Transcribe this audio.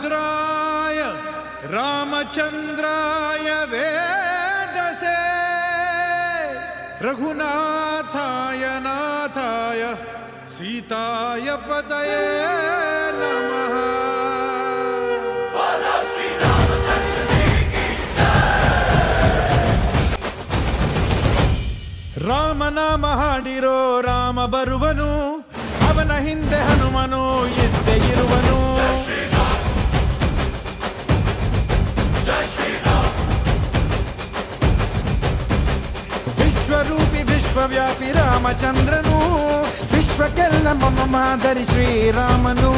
भद्राय रामचंद्राय वेदसे रघुनाथाय नाथाय सीताय पतये नमः। ರಾಮನಾಮ ಹಾಡಿರೋ ರಾಮ ಬರುವನು, ಅವನ ಹಿಂದೆ ಹನುಮನು ಇದ್ದೇ ಇರುವನು. ವಿಶ್ವರೂಪಿ ವಿಶ್ವವ್ಯಾಪಿ ರಾಮಚಂದ್ರನು, ವಿಶ್ವಕ್ಕೆಲ್ಲ ಮಮ ಮಾದರಿ ಶ್ರೀರಾಮನು.